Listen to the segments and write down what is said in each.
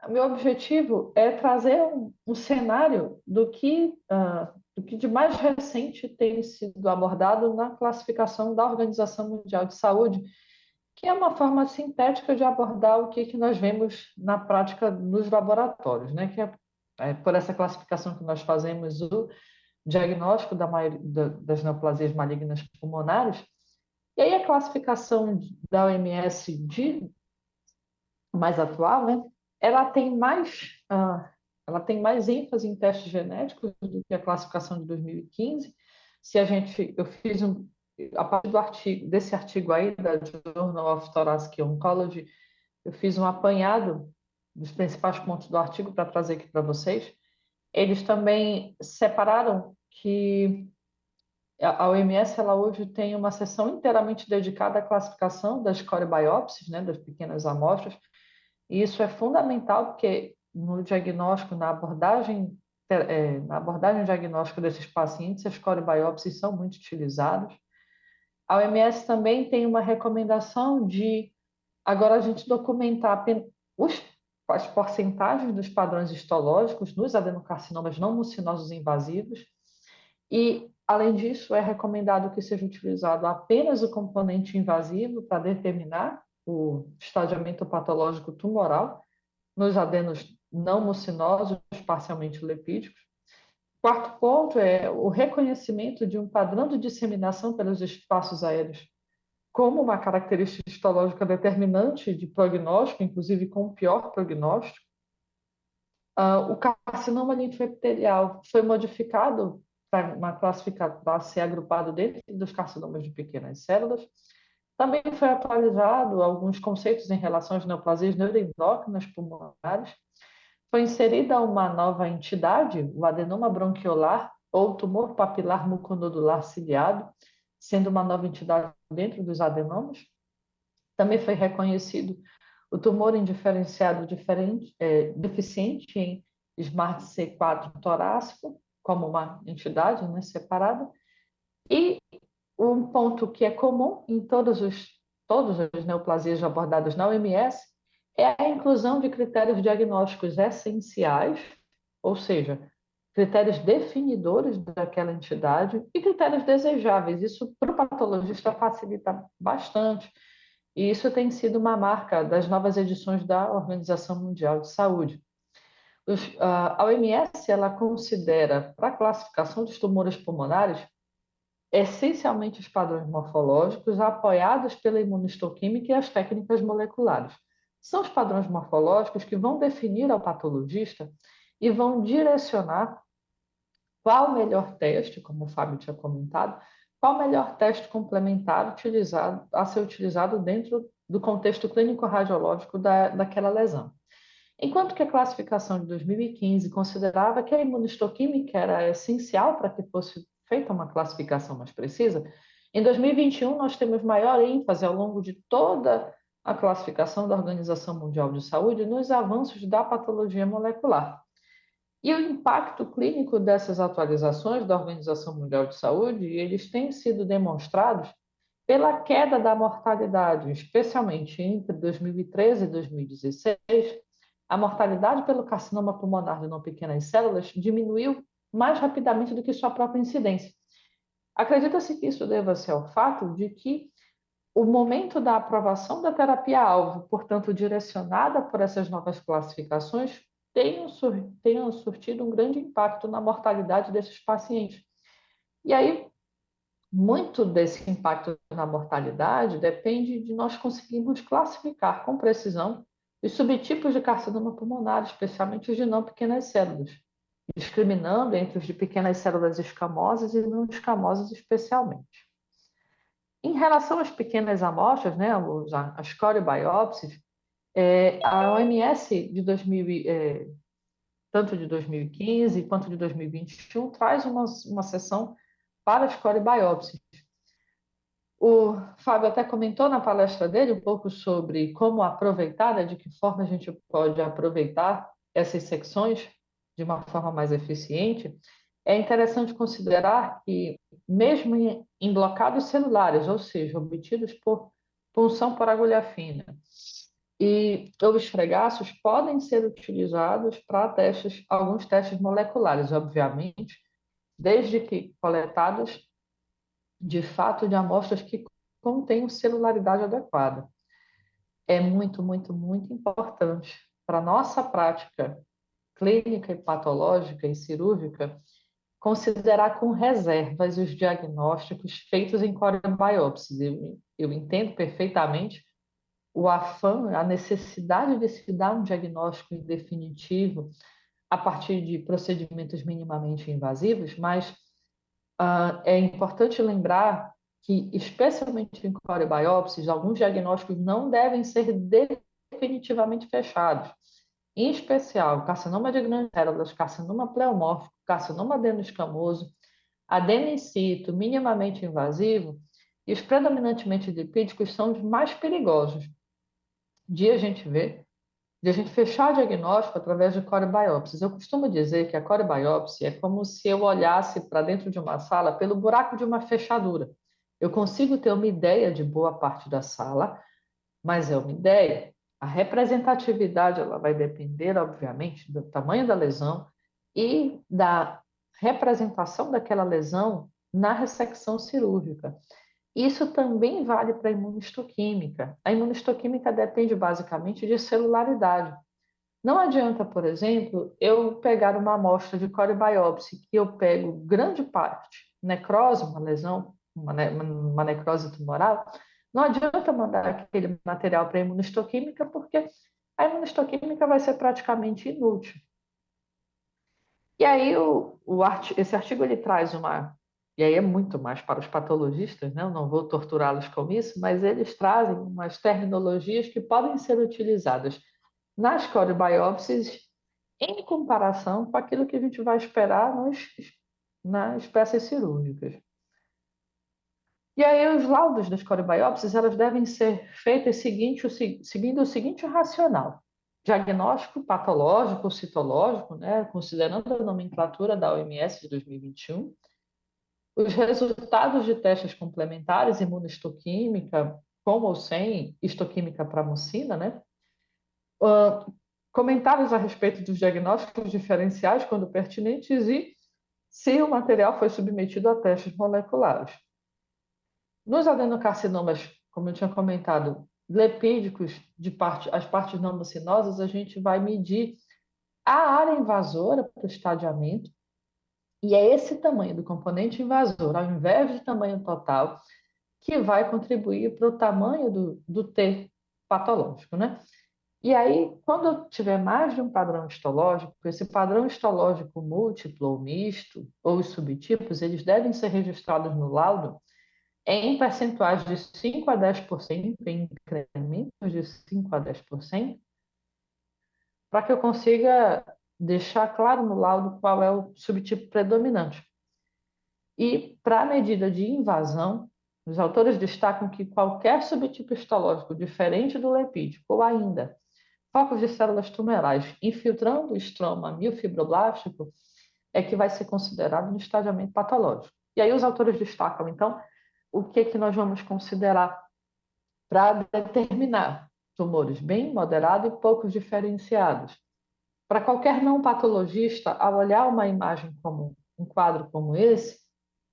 Meu objetivo é trazer um cenário do que de mais recente tem sido abordado na classificação da Organização Mundial de Saúde, que é uma forma sintética de abordar o que nós vemos na prática nos laboratórios, né? Que é por essa classificação que nós fazemos o diagnóstico das neoplasias malignas pulmonares. E aí a classificação da OMS mais atual, né? Ela tem ela tem mais ênfase em testes genéticos do que a classificação de 2015. Se a gente, eu fiz a partir desse artigo aí da Journal of Thoracic Oncology, eu fiz um apanhado dos principais pontos do artigo para trazer aqui para vocês. Eles também separaram que a OMS ela hoje tem uma seção inteiramente dedicada à classificação das core biopsies, né, das pequenas amostras, e isso é fundamental porque no diagnóstico, na abordagem diagnóstica desses pacientes, as core biopsies são muito utilizadas. A OMS também tem uma recomendação de agora a gente documentar os, as porcentagens dos padrões histológicos nos adenocarcinomas não mucinosos invasivos e, além disso, é recomendado que seja utilizado apenas o componente invasivo para determinar o estadiamento patológico tumoral nos adenos não mucinosos, parcialmente lipídicos. Quarto ponto é o reconhecimento de um padrão de disseminação pelos espaços aéreos como uma característica histológica determinante de prognóstico, inclusive com o pior prognóstico. O carcinoma linfoepitelial foi modificado para ser agrupado dentro dos carcinomas de pequenas células. Também foi atualizado alguns conceitos em relação às neoplasias neuroendócrinas pulmonares. Foi inserida uma nova entidade, o adenoma bronquiolar ou tumor papilar muconodular ciliado, sendo uma nova entidade dentro dos adenomas. Também foi reconhecido o tumor indiferenciado deficiente em SMART-C4 torácico, como uma entidade, né, separada. E um ponto que é comum em todas as neoplasias abordadas na OMS é a inclusão de critérios diagnósticos essenciais, ou seja, critérios definidores daquela entidade e critérios desejáveis. Isso para o patologista facilita bastante. E isso tem sido uma marca das novas edições da Organização Mundial de Saúde. A OMS ela considera para a classificação dos tumores pulmonares essencialmente os padrões morfológicos apoiados pela imunistoquímica e as técnicas moleculares. São os padrões morfológicos que vão definir ao patologista e vão direcionar qual o melhor teste, como o Fábio tinha comentado, qual o melhor teste complementar a ser utilizado dentro do contexto clínico radiológico daquela lesão. Enquanto que a classificação de 2015 considerava que a imunistoquímica era essencial para que fosse feita uma classificação mais precisa, em 2021 nós temos maior ênfase ao longo de toda a classificação da Organização Mundial de Saúde nos avanços da patologia molecular. E o impacto clínico dessas atualizações da Organização Mundial de Saúde, eles têm sido demonstrados pela queda da mortalidade, especialmente entre 2013 e 2016, a mortalidade pelo carcinoma pulmonar de não pequenas células diminuiu mais rapidamente do que sua própria incidência. Acredita-se que isso deva ser ao fato de que o momento da aprovação da terapia-alvo, portanto, direcionada por essas novas classificações, tenham surtido um grande impacto na mortalidade desses pacientes. E aí, muito desse impacto na mortalidade depende de nós conseguirmos classificar com precisão os subtipos de carcinoma pulmonar, especialmente os de não pequenas células, discriminando entre os de pequenas células escamosas e não escamosas especialmente. Em relação às pequenas amostras, né, as core biopsies, a OMS tanto de 2015 quanto de 2021 traz uma seção para as core biopsies. O Fábio até comentou na palestra dele um pouco sobre como aproveitar, né, de que forma a gente pode aproveitar essas secções de uma forma mais eficiente. É interessante considerar que, mesmo em blocados celulares, ou seja, obtidos por punção por agulha fina, E os fregaços podem ser utilizados para testes, alguns testes moleculares, obviamente, desde que coletados de fato de amostras que contenham celularidade adequada. É muito, muito, muito importante para a nossa prática clínica e patológica e cirúrgica considerar com reservas os diagnósticos feitos em coreobiópsias. Eu entendo perfeitamente o afã, a necessidade de se dar um diagnóstico definitivo a partir de procedimentos minimamente invasivos, mas é importante lembrar que, especialmente em coreobiópsias, alguns diagnósticos não devem ser definitivamente fechados. Em especial, carcinoma de grandes células, carcinoma pleomórfico, carcinoma adenoescamoso, adenicito, minimamente invasivo, e os predominantemente lipídicos são os mais perigosos de a gente ver, de a gente fechar o diagnóstico através de coreobiópsias. Eu costumo dizer que a coreobiópsia é como se eu olhasse para dentro de uma sala pelo buraco de uma fechadura. Eu consigo ter uma ideia de boa parte da sala, mas é uma ideia. A representatividade ela vai depender, obviamente, do tamanho da lesão e da representação daquela lesão na ressecção cirúrgica. Isso também vale para a imunistoquímica. A imunistoquímica depende basicamente de celularidade. Não adianta, por exemplo, eu pegar uma amostra de coreobiópsia que eu pego grande parte, necrose, uma lesão, uma necrose tumoral, não adianta mandar aquele material para a imunistoquímica, porque a imunistoquímica vai ser praticamente inútil. E aí esse artigo ele traz uma, e aí é muito mais para os patologistas, né? Eu não vou torturá-los com isso, mas eles trazem umas terminologias que podem ser utilizadas nas coreobiópsias em comparação com aquilo que a gente vai esperar nas peças cirúrgicas. E aí os laudos das coreobiópsias elas devem ser feitas seguindo o seguinte racional: diagnóstico patológico, citológico, né, considerando a nomenclatura da OMS de 2021, os resultados de testes complementares, imunohistoquímica, com ou sem histoquímica para mucina, né? Comentários a respeito dos diagnósticos diferenciais, quando pertinentes, e se o material foi submetido a testes moleculares. Nos adenocarcinomas, como eu tinha comentado, lepídicos, as partes não mucinosas, a gente vai medir a área invasora para o estadiamento, e é esse tamanho do componente invasor, ao invés de tamanho total, que vai contribuir para o tamanho do T patológico, né? E aí, quando tiver mais de um padrão histológico, esse padrão histológico múltiplo ou misto, ou os subtipos, eles devem ser registrados no laudo em percentuais de 5 a 10%, em incrementos de 5 a 10%, para que eu consiga deixar claro no laudo qual é o subtipo predominante. E para a medida de invasão, os autores destacam que qualquer subtipo histológico diferente do lepídico, ou ainda focos de células tumorais infiltrando o estroma miofibroblástico, é que vai ser considerado no estadiamento patológico. E aí os autores destacam, então, o que é que nós vamos considerar para determinar tumores bem, moderado e poucos diferenciados. Para qualquer não patologista, ao olhar uma imagem como um quadro como esse,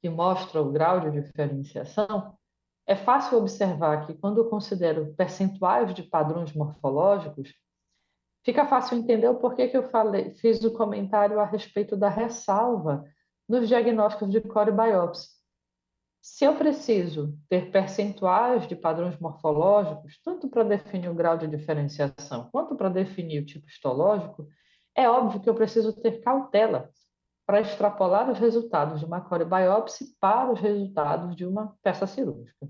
que mostra o grau de diferenciação, é fácil observar que quando eu considero percentuais de padrões morfológicos, fica fácil entender o porquê que eu fiz o comentário a respeito da ressalva nos diagnósticos de coreobiópsia. Se eu preciso ter percentuais de padrões morfológicos, tanto para definir o grau de diferenciação quanto para definir o tipo histológico, é óbvio que eu preciso ter cautela para extrapolar os resultados de uma coreobiópsia para os resultados de uma peça cirúrgica.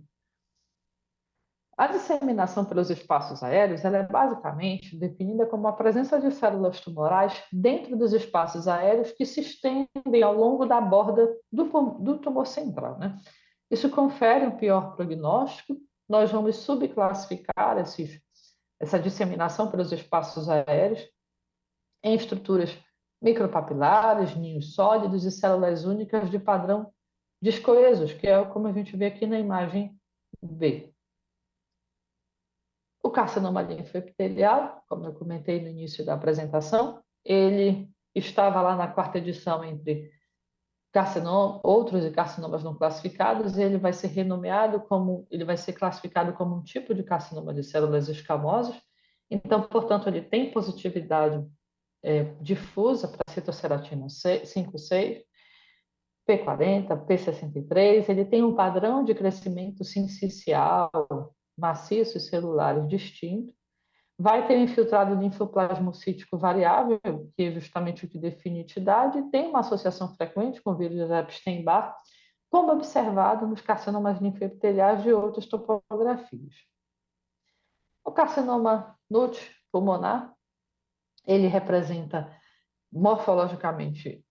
A disseminação pelos espaços aéreos ela é basicamente definida como a presença de células tumorais dentro dos espaços aéreos que se estendem ao longo da borda do tumor central, né? Isso confere um pior prognóstico. Nós vamos subclassificar essa disseminação pelos espaços aéreos em estruturas micropapilares, ninhos sólidos e células únicas de padrão discoesos, que é como a gente vê aqui na imagem B. O carcinoma linfoepitelial, como eu comentei no início da apresentação, ele estava lá na quarta edição entre carcinoma, outros e carcinomas não classificados, e ele vai ser renomeado como, ele vai ser classificado como um tipo de carcinoma de células escamosas. Então, portanto, ele tem positividade difusa para citoceratina 5,6, P40, P63, ele tem um padrão de crescimento sincicial, maciço e celulares distinto. Vai ter um infiltrado linfoplasmocítico variável, que é justamente o que define entidade, tem uma associação frequente com o vírus de Epstein-Barr, como observado nos carcinomas linfoepiteliais de outras topografias. O carcinoma NUT pulmonar, ele representa morfologicamente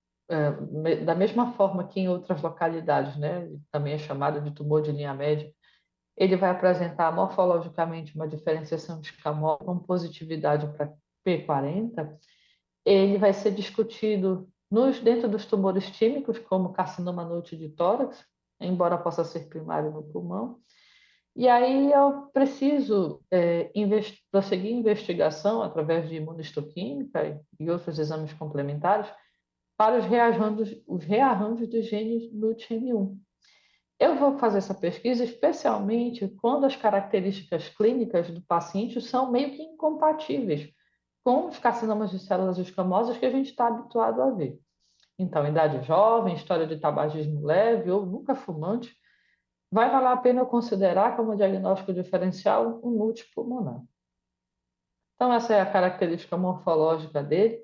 da mesma forma que em outras localidades, né? Também é chamado de tumor de linha média. Ele vai apresentar morfologicamente uma diferenciação escamosa com positividade para P40. Ele vai ser discutido dentro dos tumores tímicos, como carcinoma NUT de tórax, embora possa ser primário no pulmão. E aí eu preciso prosseguir a investigação através de imunistoquímica e outros exames complementares para os rearranjos dos genes NUTM1. Eu vou fazer essa pesquisa especialmente quando as características clínicas do paciente são meio que incompatíveis com os carcinomas de células escamosas que a gente está habituado a ver. Então, idade jovem, história de tabagismo leve ou nunca fumante, vai valer a pena eu considerar como diagnóstico diferencial um multipulmonar. Então, essa é a característica morfológica dele.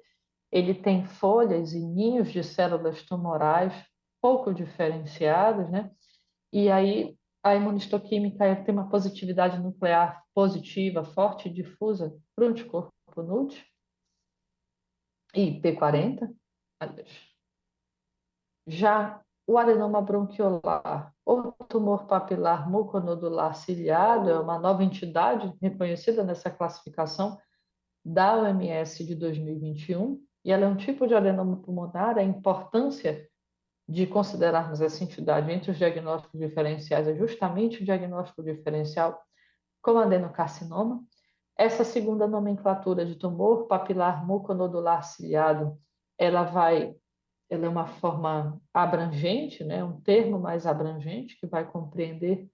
Ele tem folhas e ninhos de células tumorais pouco diferenciadas, né? E aí a imunistoquímica tem uma positividade nuclear positiva, forte e difusa para o anticorpo NUT e P40. Já o adenoma bronquiolar ou tumor papilar muconodular ciliado é uma nova entidade reconhecida nessa classificação da OMS de 2021, e ela é um tipo de adenoma pulmonar. A importância de considerarmos essa entidade entre os diagnósticos diferenciais é justamente o diagnóstico diferencial com adenocarcinoma. Essa segunda nomenclatura de tumor papilar muconodular ciliado, ela é uma forma abrangente, né? Um termo mais abrangente que vai compreender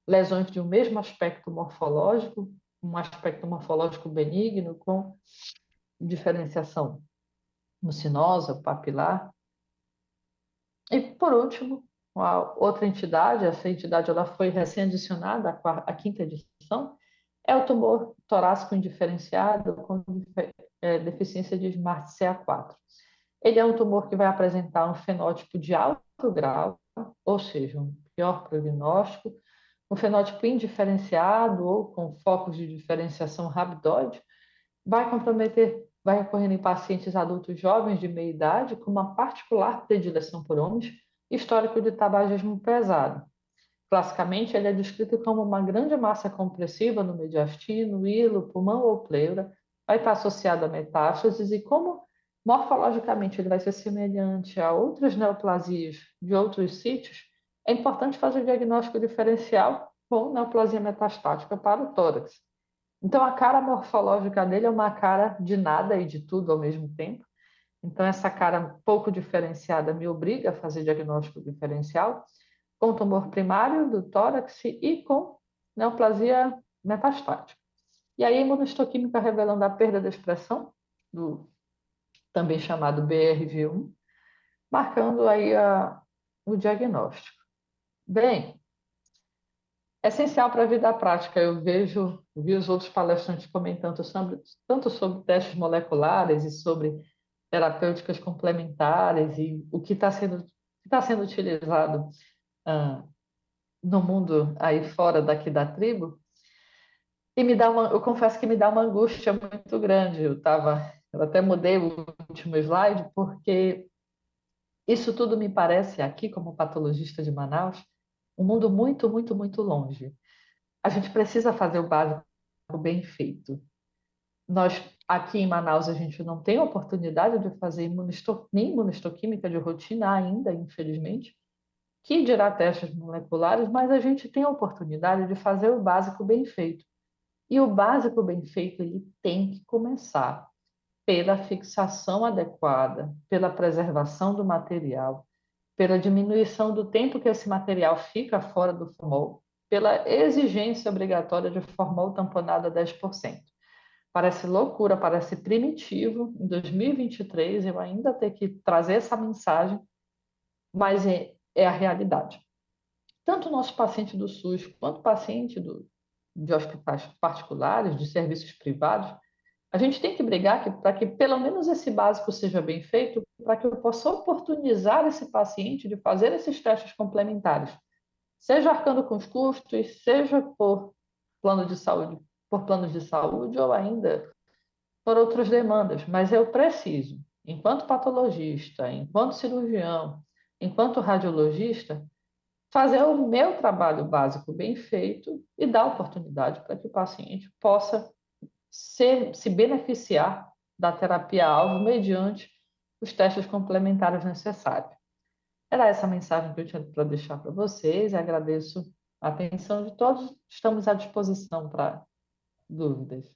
lesões de um mesmo aspecto morfológico, um aspecto morfológico benigno com diferenciação mucinosa, papilar. E, por último, a outra entidade, essa entidade ela foi recém-adicionada à quinta edição, é o tumor torácico indiferenciado com deficiência de SMART-CA4. Ele é um tumor que vai apresentar um fenótipo de alto grau, ou seja, um pior prognóstico, um fenótipo indiferenciado ou com focos de diferenciação rabidoide, vai ocorrendo em pacientes adultos jovens de meia idade com uma particular predileção por homens, histórico de tabagismo pesado. Classicamente, ele é descrito como uma grande massa compressiva no mediastino, hilo, pulmão ou pleura, vai estar associado a metástases e como morfologicamente ele vai ser semelhante a outras neoplasias de outros sítios, é importante fazer o diagnóstico diferencial com neoplasia metastática para o tórax. Então, a cara morfológica dele é uma cara de nada e de tudo ao mesmo tempo. Então, essa cara pouco diferenciada me obriga a fazer diagnóstico diferencial com tumor primário do tórax e com neoplasia metastática. E aí, a imunistoquímica revelando a perda da expressão, do também chamado BRV1, marcando aí o diagnóstico. Bem, essencial para a vida prática. Vi os outros palestrantes comentando tanto sobre testes moleculares e sobre terapêuticas complementares e o que está sendo utilizado ah, no mundo aí fora daqui da tribo. E eu confesso que me dá uma angústia muito grande. Eu até mudei o último slide porque isso tudo me parece aqui como patologista de Manaus um mundo muito, muito, muito longe. A gente precisa fazer o básico bem feito. Nós, aqui em Manaus, a gente não tem oportunidade de fazer nem imunistoquímica de rotina ainda, infelizmente, que dirá testes moleculares, mas a gente tem a oportunidade de fazer o básico bem feito. E o básico bem feito, ele tem que começar pela fixação adequada, pela preservação do material, pela diminuição do tempo que esse material fica fora do formol, pela exigência obrigatória de formol tamponado a 10%. Parece loucura, parece primitivo, em 2023 eu ainda ter que trazer essa mensagem, mas é a realidade. Tanto o nosso paciente do SUS quanto o paciente de hospitais particulares, de serviços privados, a gente tem que brigar para que pelo menos esse básico seja bem feito, para que eu possa oportunizar esse paciente de fazer esses testes complementares, seja arcando com os custos, seja plano de saúde, por planos de saúde ou ainda por outras demandas, mas eu preciso, enquanto patologista, enquanto cirurgião, enquanto radiologista, fazer o meu trabalho básico bem feito e dar oportunidade para que o paciente possa se beneficiar da terapia-alvo mediante os testes complementares necessários. Era essa a mensagem que eu tinha para deixar para vocês. Agradeço a atenção de todos. Estamos à disposição para dúvidas.